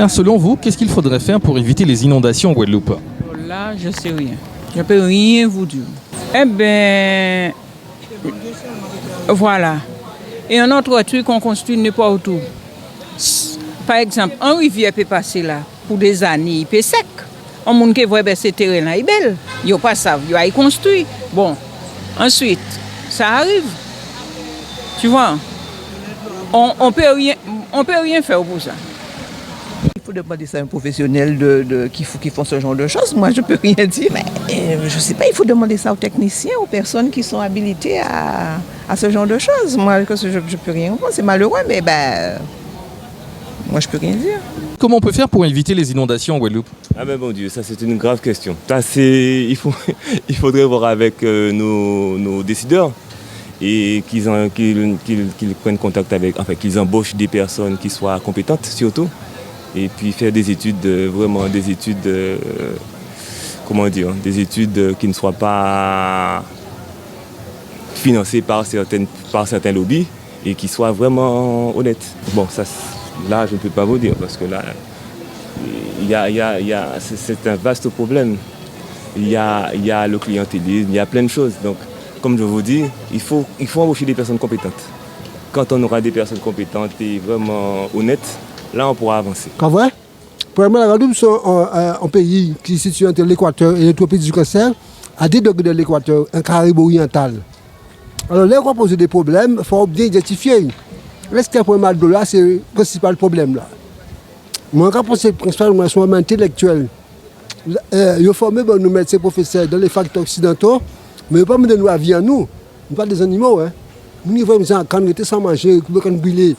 Selon vous, qu'est-ce qu'il faudrait faire pour éviter les inondations en Guadeloupe? Là, je sais rien. Je ne peux rien vous dire. Eh bien, voilà. Et un autre truc qu'on construit n'est pas autour. Par exemple, un rivière peut passer là pour des années, il peut sec. On monde qui voit ce terrain-là est belle. Il n'y a pas ça, il a construit. Bon, ensuite, ça arrive. Tu vois, on peut rien faire pour ça. Il faut demander ça à un professionnel qui font ce genre de choses. Moi, je ne peux rien dire. Mais je ne sais pas, il faut demander ça aux techniciens, aux personnes qui sont habilitées à ce genre de choses. Moi, je ne peux rien comprendre. C'est malheureux, mais moi, je ne peux rien dire. Comment on peut faire pour éviter les inondations en Guadeloupe? Ah ben bon Dieu, ça c'est une grave question. Ça, il faudrait voir avec nos décideurs et qu'ils prennent contact avec, enfin qu'ils embauchent des personnes qui soient compétentes surtout. Et puis faire des études, des études qui ne soient pas financées par certains lobbies et qui soient vraiment honnêtes. Bon, ça, là, je ne peux pas vous dire parce que là, c'est un vaste problème. Il y a le clientélisme, il y a plein de choses. Donc, comme je vous dis, il faut embaucher des personnes compétentes. Quand on aura des personnes compétentes et vraiment honnêtes, là, on pourra avancer. Quand vrai, premièrement, la Guadeloupe, c'est un pays qui est situé entre l'équateur et les tropiques du cancer, à 10 degrés de l'équateur, un Caraïbe oriental. Alors là, on va poser des problèmes, il faut bien identifier. Est-ce qu'il y a un problème de là, c'est le principal problème là. Moi, je pense que c'est principalement sur intellectuel. Il faut former nos médecins professeurs dans les facteurs occidentaux, mais il ne faut pas me donner la vie à nous. Nous ne sommes pas des animaux. Hein. Nous, quand on était sans manger, quand on brûlait,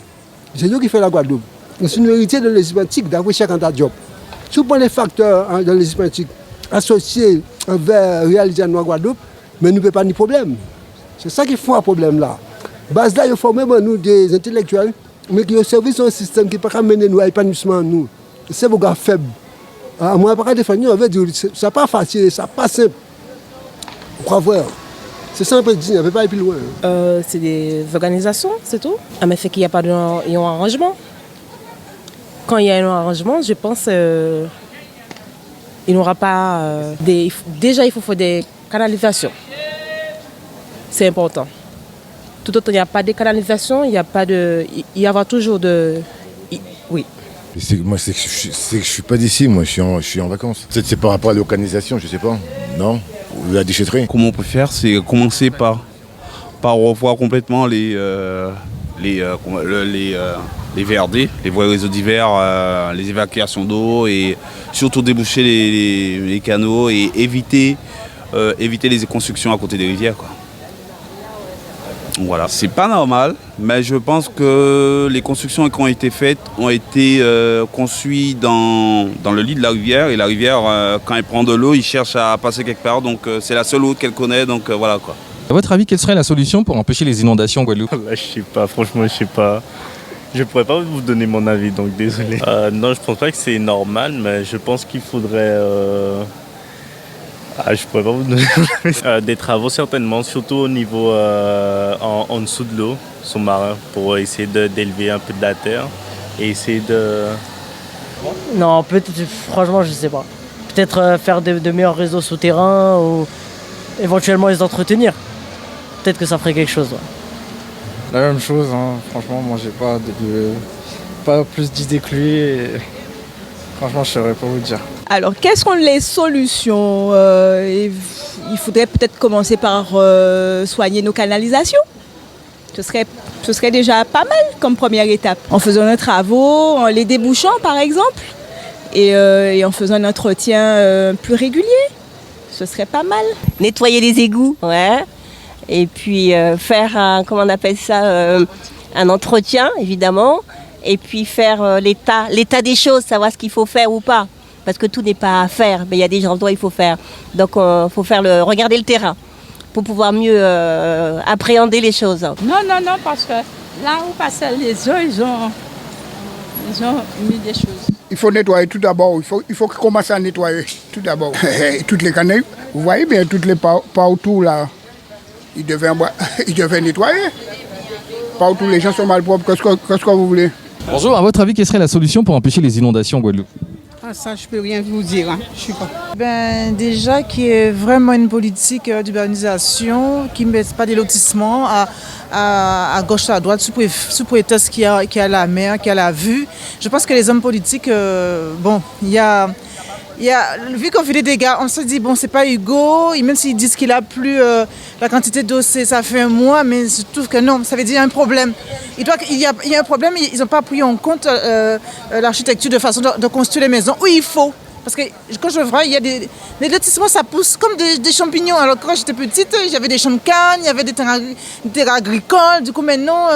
c'est eux qui font la Guadeloupe. C'est une vérité de l'Égyptique, d'après chacun de job. Si vous prenez les facteurs de l'Égyptique associés vers réaliser la Guadeloupe, mais nous ne pouvons pas de problème. C'est ça qui fait un problème là. Base là, il faut former nous des intellectuels, mais qui ont servi un système qui ne peut pas mener nous à l'épanouissement. C'est vos gars faibles. Moi, je ne peux pas défendre, on veut dire, ce n'est pas facile, ce n'est pas simple. On croit voir. C'est ça un peu dit, on ne peut pas aller plus loin. C'est des organisations, c'est tout. Mais fait qu'il n'y a pas d'arrangement. Quand il y a un arrangement, je pense il n'y aura pas déjà, il faut faire des canalisations. C'est important. Tout autant, il n'y a pas de canalisation, il y aura toujours de... Oui. Moi, c'est que je ne suis pas d'ici, moi, je suis en vacances. C'est par rapport à l'organisation, je ne sais pas. Non? Ou la déchetterie. Comment on peut faire, c'est commencer par revoir complètement les VRD, les voies réseaux divers, les évacuations d'eau et surtout déboucher les canaux et éviter les constructions à côté des rivières, quoi. Voilà, c'est pas normal, mais je pense que les constructions qui ont été faites ont été conçues dans le lit de la rivière et la rivière, quand elle prend de l'eau, il cherche à passer quelque part, donc c'est la seule eau qu'elle connaît, donc voilà quoi. À votre avis, quelle serait la solution pour empêcher les inondations en Guadeloupe? Là, je sais pas, franchement, je sais pas. Je pourrais pas vous donner mon avis, donc désolé. Non, je pense pas que c'est normal, mais je pense qu'il faudrait... je pourrais pas vous donner mon avis. Des travaux certainement, surtout au niveau en dessous de l'eau, sous-marin, pour essayer d'élever un peu de la terre et essayer de... Non, peut-être, franchement, je sais pas. Peut-être faire de meilleurs réseaux souterrains ou éventuellement les entretenir. Peut-être que ça ferait quelque chose. Ouais. La même chose, hein. Franchement, moi j'ai pas plus d'idées que lui. Et... Franchement, je ne saurais pas vous dire. Alors, quelles sont les solutions? Il faudrait peut-être commencer par soigner nos canalisations. Ce serait déjà pas mal comme première étape. En faisant nos travaux, en les débouchant par exemple, et en faisant un entretien plus régulier. Ce serait pas mal. Nettoyer les égouts, ouais. Et puis faire un entretien, évidemment. Et puis faire l'état des choses, savoir ce qu'il faut faire ou pas. Parce que tout n'est pas à faire, mais il y a des endroits où il faut faire. Donc il faut regarder le terrain pour pouvoir mieux appréhender les choses. Non, parce que là où passent les eaux, ils ont mis des choses. Il faut nettoyer tout d'abord, il faut commencer à nettoyer tout d'abord. Toutes les canaux, vous voyez bien, toutes les partout là, ils devaient nettoyer. Partout les gens sont mal propres, qu'est-ce que vous voulez? Bonjour, à votre avis, quelle serait la solution pour empêcher les inondations en Guadeloupe? Ah, ça, je peux rien vous dire. Hein. Je suis pas. Ben, déjà, qu'il y ait vraiment une politique d'urbanisation qui ne mette pas des lotissements à gauche, à droite, sous prétexte qu'il y a la mer, qu'il y a la vue. Je pense que les hommes politiques, vu qu'on fait des dégâts, on se dit, bon, c'est pas Hugo, et même s'ils disent qu'il a plu, la quantité d'eau, ça fait un mois, mais je trouve que non, ça veut dire qu'il y a un problème. Il y a un problème, ils n'ont pas pris en compte l'architecture de façon de construire les maisons où il faut. Parce que quand je vois, il y a des lotissements, ça pousse comme des champignons. Alors quand j'étais petite, j'avais des champs de canne, il y avait des terrains agricoles. Du coup maintenant,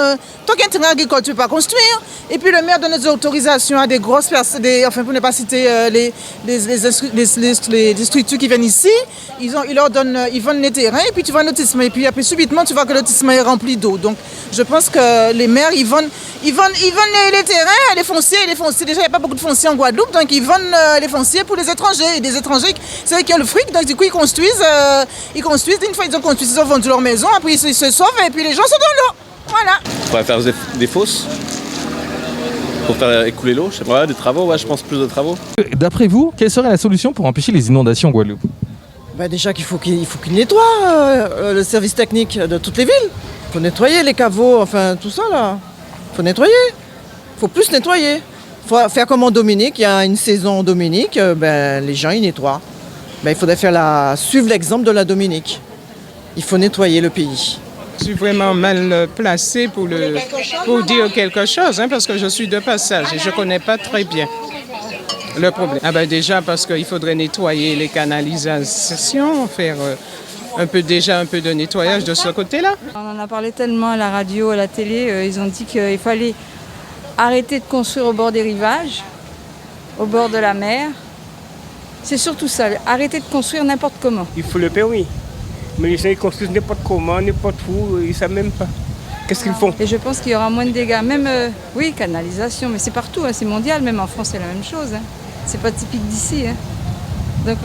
tant qu'il y a un terrain agricole, tu ne peux pas construire. Et puis le maire donne des autorisations à des grosses personnes, pour ne pas citer les structures qui viennent ici. Ils vendent les terrains et puis tu vois un lotissement. Et puis après subitement, tu vois que le lotissement est rempli d'eau. Donc je pense que les maires, ils vendent les terrains, les fonciers. Déjà, il n'y a pas beaucoup de fonciers en Guadeloupe, donc ils vendent les fonciers pour les étrangers. Et des étrangers, c'est eux qui ont le fric, donc du coup ils construisent. Une fois ils ont construit, ils ont vendu leur maison, après ils se sauvent et puis les gens sont dans l'eau. Voilà. On pourrait faire des fosses pour faire écouler l'eau, je sais pas, des travaux, je pense plus de travaux. D'après vous, quelle serait la solution pour empêcher les inondations en Guadeloupe? Déjà qu'il faut qu'il nettoie le service technique de toutes les villes. Il faut nettoyer les caveaux, enfin tout ça là. Il faut nettoyer. Il faut plus nettoyer. Il faut faire comme en Dominique, il y a une saison en Dominique, les gens ils nettoient. Il faudrait suivre l'exemple de la Dominique. Il faut nettoyer le pays. Je suis vraiment mal placée pour dire quelque chose, parce que je suis de passage et je ne connais pas très bien le problème. Déjà parce qu'il faudrait nettoyer les canalisations, faire un peu de nettoyage de ce côté-là. On en a parlé tellement à la radio, à la télé, ils ont dit qu'il fallait arrêter de construire au bord des rivages, au bord de la mer. C'est surtout ça, arrêter de construire n'importe comment. Il faut le permis. Mais les gens ils construisent n'importe comment, n'importe où, ils ne savent même pas. Qu'est-ce qu'ils font? Et je pense qu'il y aura moins de dégâts. Même, canalisation, mais c'est partout, c'est mondial, même en France c'est la même chose. C'est pas typique d'ici. Donc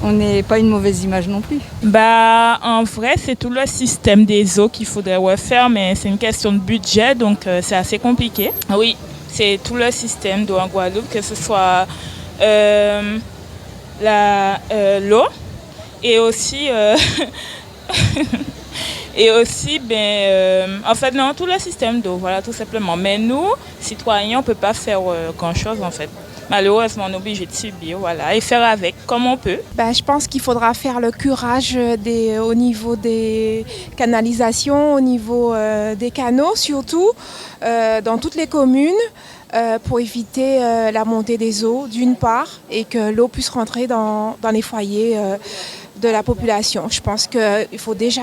on n'est pas une mauvaise image non plus. En vrai, c'est tout le système des eaux qu'il faudrait refaire, mais c'est une question de budget, donc c'est assez compliqué. Oui, c'est tout le système d'eau en Guadeloupe, que ce soit l'eau, et aussi, tout le système d'eau, voilà, tout simplement. Mais nous, citoyens, on ne peut pas faire grand-chose, en fait. Malheureusement, on est obligé de subir, et faire avec comme on peut. Je pense qu'il faudra faire le curage au niveau des canalisations, au niveau des canaux surtout, dans toutes les communes, pour éviter la montée des eaux d'une part et que l'eau puisse rentrer dans les foyers de la population. Je pense qu'il faut déjà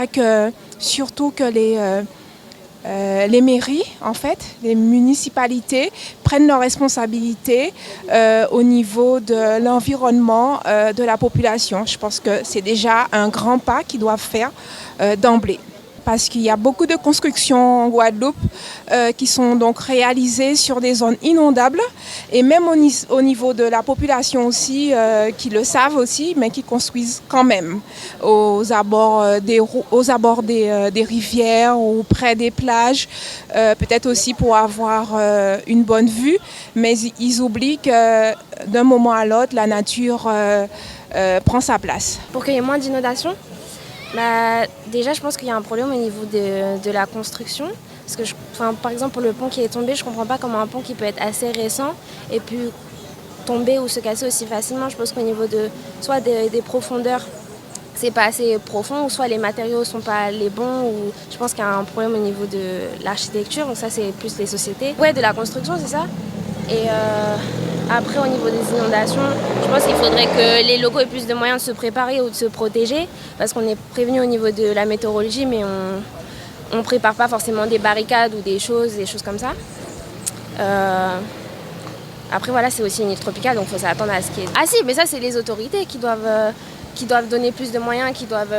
surtout que les mairies, en fait, les municipalités prennent leurs responsabilités au niveau de l'environnement de la population. Je pense que c'est déjà un grand pas qu'ils doivent faire d'emblée. Parce qu'il y a beaucoup de constructions en Guadeloupe qui sont donc réalisées sur des zones inondables et même au niveau de la population aussi, qui le savent aussi, mais qui construisent quand même aux abords des rivières ou près des plages, peut-être aussi pour avoir une bonne vue, mais ils oublient que d'un moment à l'autre, la nature prend sa place. Pour qu'il y ait moins d'inondations, déjà, je pense qu'il y a un problème au niveau de la construction. Parce que, par exemple, pour le pont qui est tombé, je ne comprends pas comment un pont qui peut être assez récent et puis tomber ou se casser aussi facilement. Je pense qu'au niveau soit des profondeurs, c'est pas assez profond, ou soit les matériaux ne sont pas les bons, ou je pense qu'il y a un problème au niveau de l'architecture. Donc ça, c'est plus les sociétés. Ouais, de la construction, c'est ça. Et après, au niveau des inondations, je pense qu'il faudrait que les locaux aient plus de moyens de se préparer ou de se protéger, parce qu'on est prévenu au niveau de la météorologie, mais on ne prépare pas forcément des barricades ou des choses comme ça. Après, voilà, c'est aussi une île tropicale, donc il faut s'attendre à ce qu'il y ait... Ah si, mais ça, c'est les autorités qui doivent donner plus de moyens, qui doivent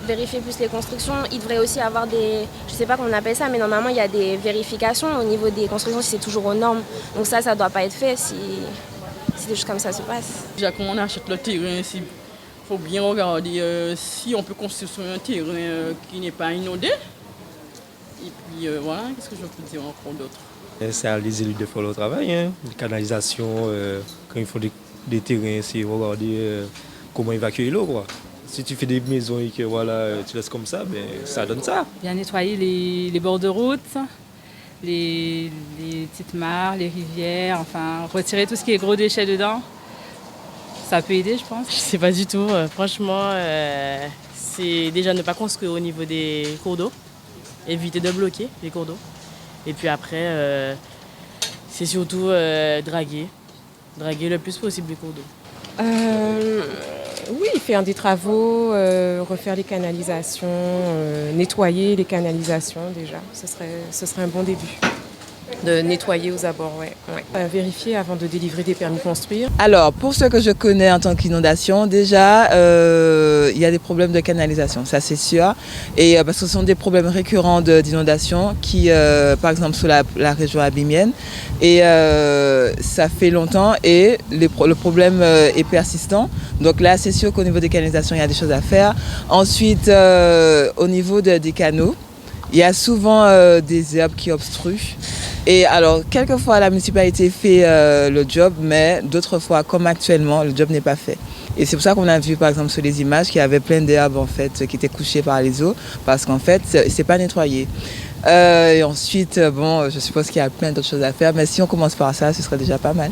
vérifier plus les constructions. Il devrait aussi avoir je ne sais pas comment on appelle ça, mais normalement il y a des vérifications au niveau des constructions si c'est toujours aux normes. Donc ça ne doit pas être fait si des choses comme ça se passent. Déjà quand on achète le terrain, il faut bien regarder si on peut construire sur un terrain qui n'est pas inondé. Et puis voilà, qu'est-ce que je peux dire encore d'autre? C'est à les élus de faire le travail, hein. Les canalisations, quand ils font des terrains, c'est regarder comment évacuer l'eau, quoi. Si tu fais des maisons et que voilà, tu laisses comme ça, ben, ça donne ça. Bien nettoyer les bords de route, les petites mares, les rivières, enfin retirer tout ce qui est gros déchets dedans. Ça peut aider, je pense. Je sais pas du tout. Franchement, c'est déjà ne pas construire au niveau des cours d'eau, éviter de bloquer les cours d'eau. Et puis après, c'est surtout draguer le plus possible les cours d'eau. Oui, faire des travaux, refaire les canalisations, nettoyer les canalisations déjà, ce serait un bon début. De nettoyer aux abords, ouais. Vérifier avant de délivrer des permis de construire. Alors, pour ce que je connais en tant qu'inondation, déjà, il y a des problèmes de canalisation, ça c'est sûr. Et parce que ce sont des problèmes récurrents d'inondation qui, par exemple, sur la région abîmienne. Et ça fait longtemps et le problème est persistant. Donc là, c'est sûr qu'au niveau des canalisations, il y a des choses à faire. Ensuite, au niveau des canaux, il y a souvent des herbes qui obstruent. Et alors, quelquefois, la municipalité fait le job, mais d'autres fois, comme actuellement, le job n'est pas fait. Et c'est pour ça qu'on a vu, par exemple, sur les images, qu'il y avait plein d'herbes, en fait, qui étaient couchées par les eaux, parce qu'en fait, c'est pas nettoyé. Et ensuite, bon, je suppose qu'il y a plein d'autres choses à faire, mais si on commence par ça, ce serait déjà pas mal.